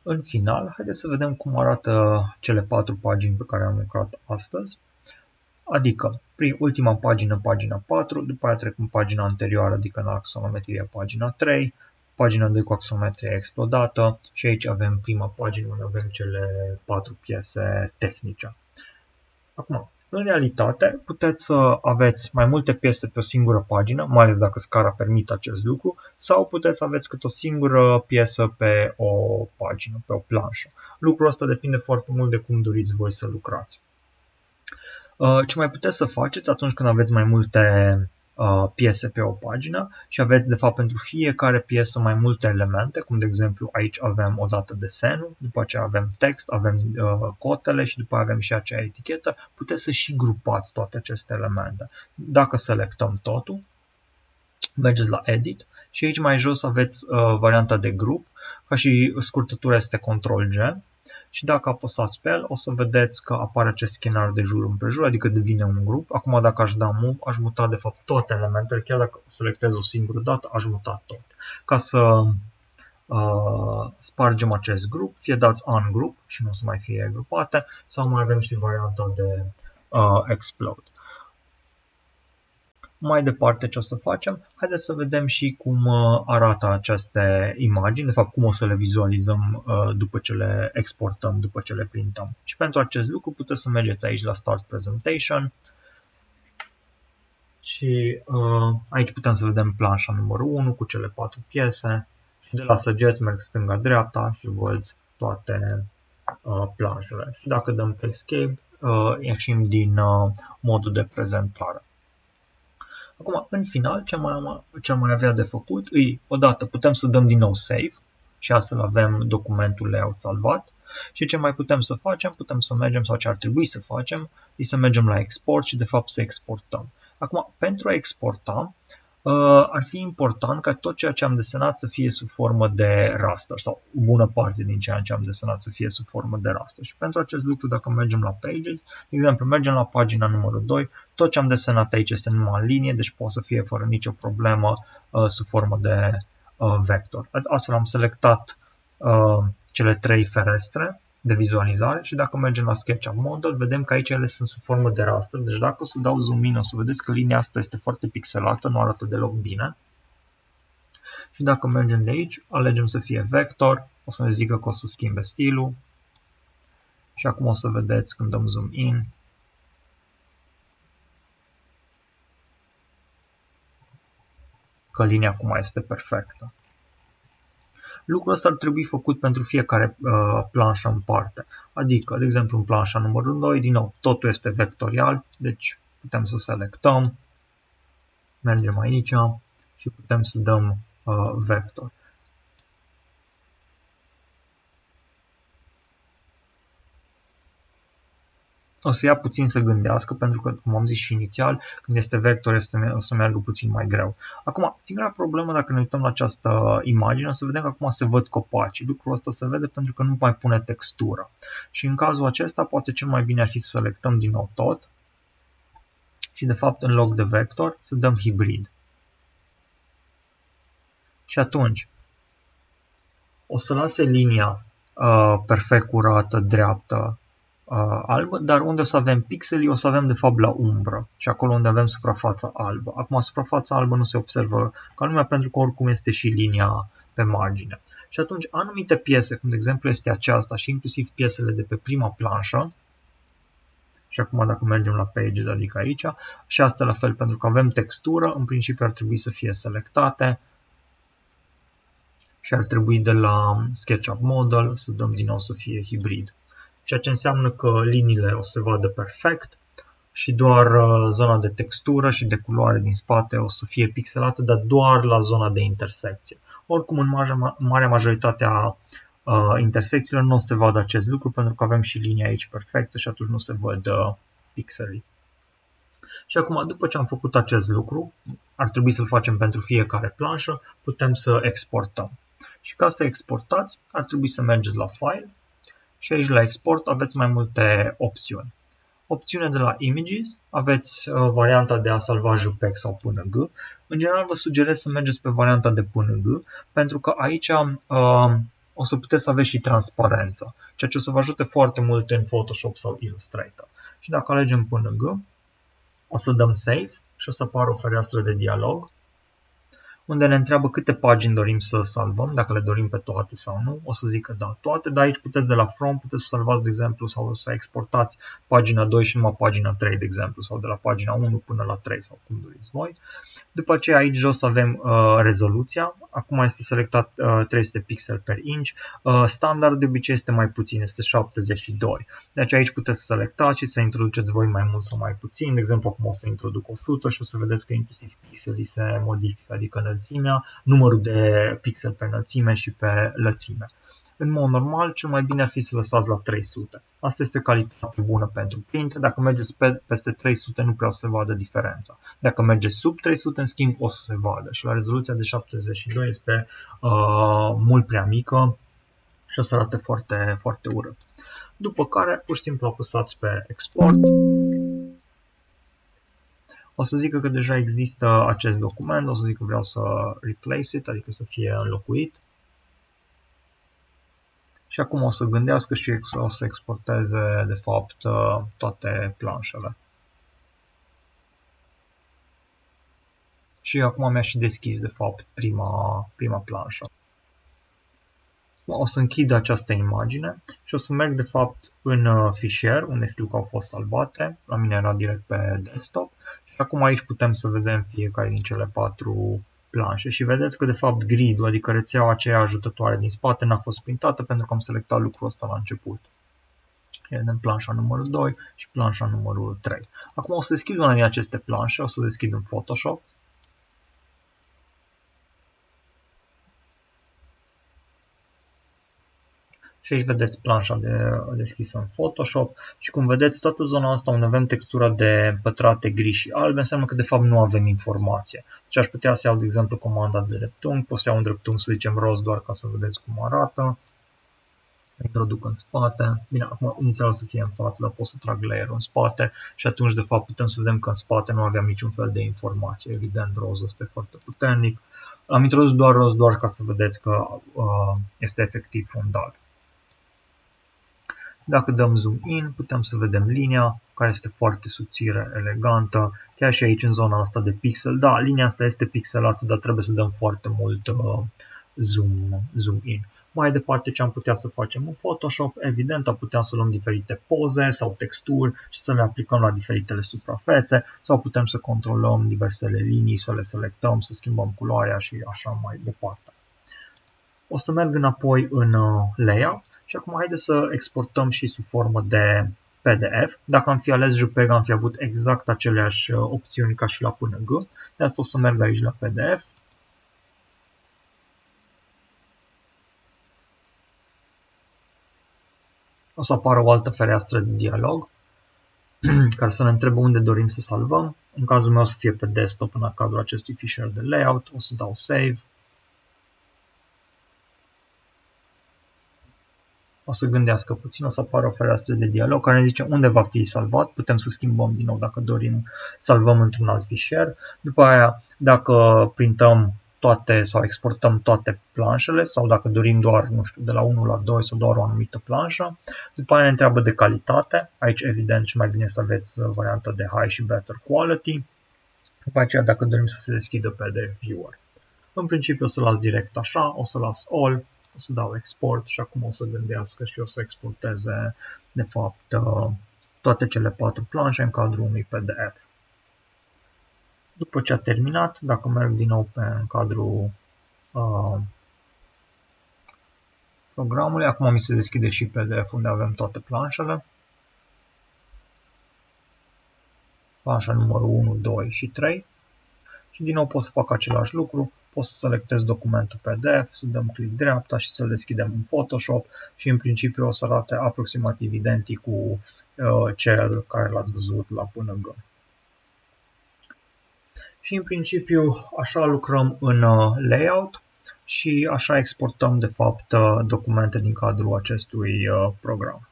În final, haideți să vedem cum arată cele 4 pagini pe care am lucrat astăzi. Adică, prin ultima pagină, pagina 4, după aia trecem pagina anterioară, adică în axonometrie, pagina 3, pagina 2 cu axonometrie explodată și aici avem prima pagină unde avem cele 4 piese tehnice. Acum, în realitate, puteți să aveți mai multe piese pe o singură pagină, mai ales dacă scara permite acest lucru, sau puteți să aveți câte o singură piesă pe o pagină, pe o planșă. Lucrul ăsta depinde foarte mult de cum doriți voi să lucrați. Ce mai puteți să faceți atunci când aveți mai multe piese pe o pagină și aveți de fapt pentru fiecare piesă mai multe elemente, cum de exemplu aici avem odată desenul, după aceea avem text, avem cotele și după aceea avem și acea etichetă, puteți să și grupați toate aceste elemente. Dacă selectăm totul, mergeți la Edit și aici mai jos aveți varianta de grup, ca și scurtătura este Ctrl-G. Și dacă apăsați pe el, o să vedeți că apare acest scaner de jur împrejur, adică devine un grup. Acum dacă aș da Move, aș muta de fapt toate elementele, chiar dacă selectez o singură dată, aș muta tot. Ca să spargem acest grup, fie dați Ungroup și nu o să mai fie grupate, sau mai avem și varianta de Explode. Mai departe ce o să facem, haideți să vedem și cum arată aceste imagini, de fapt cum o să le vizualizăm după ce le exportăm, după ce le printăm. Și pentru acest lucru puteți să mergeți aici la Start Presentation și aici putem să vedem planșa numărul 1 cu cele 4 piese și de la săgeți merg stânga-dreapta și văd toate planșele. Și dacă dăm pe Escape, ieșim din modul de prezentare. Acum, în final, ce am mai avea de făcut, odată putem să dăm din nou Save și astfel avem documentul layout salvat și ce mai putem să facem, putem să mergem, sau ce ar trebui să facem, e să mergem la Export și de fapt să exportăm. Acum, pentru a exporta, ar fi important ca tot ceea ce am desenat să fie sub formă de raster sau o bună parte din ceea ce am desenat să fie sub formă de raster. Și pentru acest lucru, dacă mergem la Pages, de exemplu, mergem la pagina numărul 2, tot ce am desenat aici este numai în linie, deci poate să fie fără nicio problemă sub formă de vector. Astfel am selectat cele 3 ferestre de vizualizare și dacă mergem la SketchUp Model, vedem că aici ele sunt sub formă de raster, deci dacă o să dau zoom in, o să vedeți că linia asta este foarte pixelată, nu arată deloc bine. Și dacă mergem de aici, alegem să fie vector, o să ne zică că o să schimbe stilul și acum o să vedeți când dăm zoom in, că linia acum este perfectă. Lucrul ăsta ar trebui făcut pentru fiecare planșă în parte. Adică, de exemplu, în planșa numărul 2, din nou, totul este vectorial, deci putem să selectăm, mergem aici și putem să dăm vector. O să ia puțin să gândească, pentru că, cum am zis și inițial, când este vector o să meargă puțin mai greu. Acum, singura problemă, dacă ne uităm la această imagine, o să vedem că acum se văd copaci. Lucrul ăsta se vede pentru că nu mai pune textură. Și în cazul acesta, poate cel mai bine ar fi să selectăm din nou tot și, de fapt, în loc de vector, să dăm hibrid. Și atunci, o să lase linia perfect curată, dreaptă, albă, dar unde o să avem pixelii, o să avem de fapt la umbră și acolo unde avem suprafața albă. Acum, suprafața albă nu se observă ca lumea pentru că oricum este și linia pe margine. Și atunci, anumite piese, cum de exemplu este aceasta și inclusiv piesele de pe prima planșă, și acum dacă mergem la Pages, adică aici, și asta la fel, pentru că avem textură, în principiu ar trebui să fie selectate și ar trebui de la SketchUp Model să dăm din nou să fie hibrid. Ceea ce înseamnă că liniile o să se vadă perfect și doar zona de textură și de culoare din spate o să fie pixelată, dar doar la zona de intersecție. Oricum, în marea majoritate a intersecțiilor nu o să se vadă acest lucru, pentru că avem și linia aici perfectă și atunci nu se văd pixelii. Și acum, după ce am făcut acest lucru, ar trebui să-l facem pentru fiecare planșă, putem să exportăm. Și ca să exportați, ar trebui să mergeți la File, și aici la export aveți mai multe opțiuni. Opțiunea de la Images, aveți varianta de a salva JPEG sau PNG. În general vă sugerez să mergeți pe varianta de PNG, pentru că aici o să puteți să aveți și transparență, ceea ce o să vă ajute foarte mult în Photoshop sau Illustrator. Și dacă alegem până G, o să dăm Save și o să apară o fereastră de dialog, unde ne întreabă câte pagini dorim să salvăm, dacă le dorim pe toate sau nu. O să zic că da, toate, dar aici puteți de la From, puteți să salvați, de exemplu, sau să exportați pagina 2 și numai pagina 3, de exemplu, sau de la pagina 1 până la 3, sau cum doriți voi. După aceea aici jos avem rezoluția, acum este selectat 300 pixel per inch, standard de obicei este mai puțin, este 72. Deci aici puteți să selectați și să introduceți voi mai mult sau mai puțin, de exemplu acum o să introduc 100 și o să vedeți că inclusiv pixelii se modifică, adică înălțimea, numărul de pixel pe înălțime și pe lățime. În mod normal, cel mai bine ar fi să lăsați la 300. Asta este calitate bună pentru print. Dacă mergeți peste 300, nu prea o să se vadă diferența. Dacă mergeți sub 300, în schimb, o să se vadă. Și la rezoluția de 72 este mult prea mică și o să arate foarte, foarte urât. După care, pur și simplu, apăsați pe Export. O să zică că deja există acest document, o să zic că vreau să replace it, adică să fie înlocuit. Și acum o să gândească și o să exporteze, de fapt, toate planșele. Și acum mi-a și deschis, de fapt, prima planșă. O să închid această imagine și o să merg, de fapt, în fișier, unde știu că au fost salvate. La mine era direct pe desktop. Și acum aici putem să vedem fiecare din cele 4 planșe și vedeți că de fapt grid-ul, adică rețeaua aceea ajutătoare din spate, n-a fost printată pentru că am selectat lucrul ăsta la început. Vedem planșa numărul 2 și planșa numărul 3. Acum o să deschid una din aceste planșe, o să deschid în Photoshop. Și aici vedeți planșa deschisă în Photoshop și cum vedeți toată zona asta unde avem textura de pătrate gri și albe înseamnă că de fapt nu avem informație. Deci aș putea să iau de exemplu comanda de dreptunghi, pot să iau un dreptunghi să zicem roz doar ca să vedeți cum arată. Introduc în spate. Bine, acum inițial o să fie în față, dar pot să trag layer-ul în spate și atunci de fapt putem să vedem că în spate nu aveam niciun fel de informație. Evident, roz este foarte puternic. Am introdus doar roz doar ca să vedeți că este efectiv fundal. Dacă dăm zoom in, putem să vedem linia, care este foarte subțire, elegantă. Chiar și aici în zona asta de pixel. Da, linia asta este pixelată, dar trebuie să dăm foarte mult zoom in. Mai departe, ce am putea să facem în Photoshop, evident, am putea să luăm diferite poze sau texturi și să le aplicăm la diferitele suprafețe sau putem să controlăm diversele linii, să le selectăm, să schimbăm culoarea și așa mai departe. O să merg înapoi în layout și acum haideți să exportăm și sub formă de PDF. Dacă am fi ales JPEG, am fi avut exact aceleași opțiuni ca și la PNG. De asta o să merg aici la PDF. O să apară o altă fereastră de dialog care să ne întrebe unde dorim să salvăm. În cazul meu o să fie pe desktop în cadrul acestui fișier de layout. O să dau Save. O să gândească puțin, o să apară o fereastră de dialog care ne zice unde va fi salvat. Putem să schimbăm din nou dacă dorim, salvăm într-un alt fișier. După aia, dacă printăm toate sau exportăm toate planșele sau dacă dorim doar, nu știu, de la 1 la 2 sau doar o anumită planșă. După aia ne întreabă de calitate. Aici, evident, și mai bine să aveți varianta de High și Better Quality. După aceea, dacă dorim să se deschidă PDF Viewer. În principiu o să las direct așa, o să las All. O să dau export și acum o să gândească și o să exporteze, de fapt, toate cele 4 planșe în cadrul unui PDF. După ce a terminat, dacă merg din nou în cadrul programului, acum mi se deschide și PDF unde avem toate planșele. Planșa numărul 1, 2 și 3. Și din nou pot să fac același lucru. Pot să selectez documentul PDF, să dăm click dreapta și să-l deschidem în Photoshop și în principiu o să arate aproximativ identic cu cel care l-ați văzut la PNG. Și în principiu așa lucrăm în layout și așa exportăm de fapt documente din cadrul acestui program.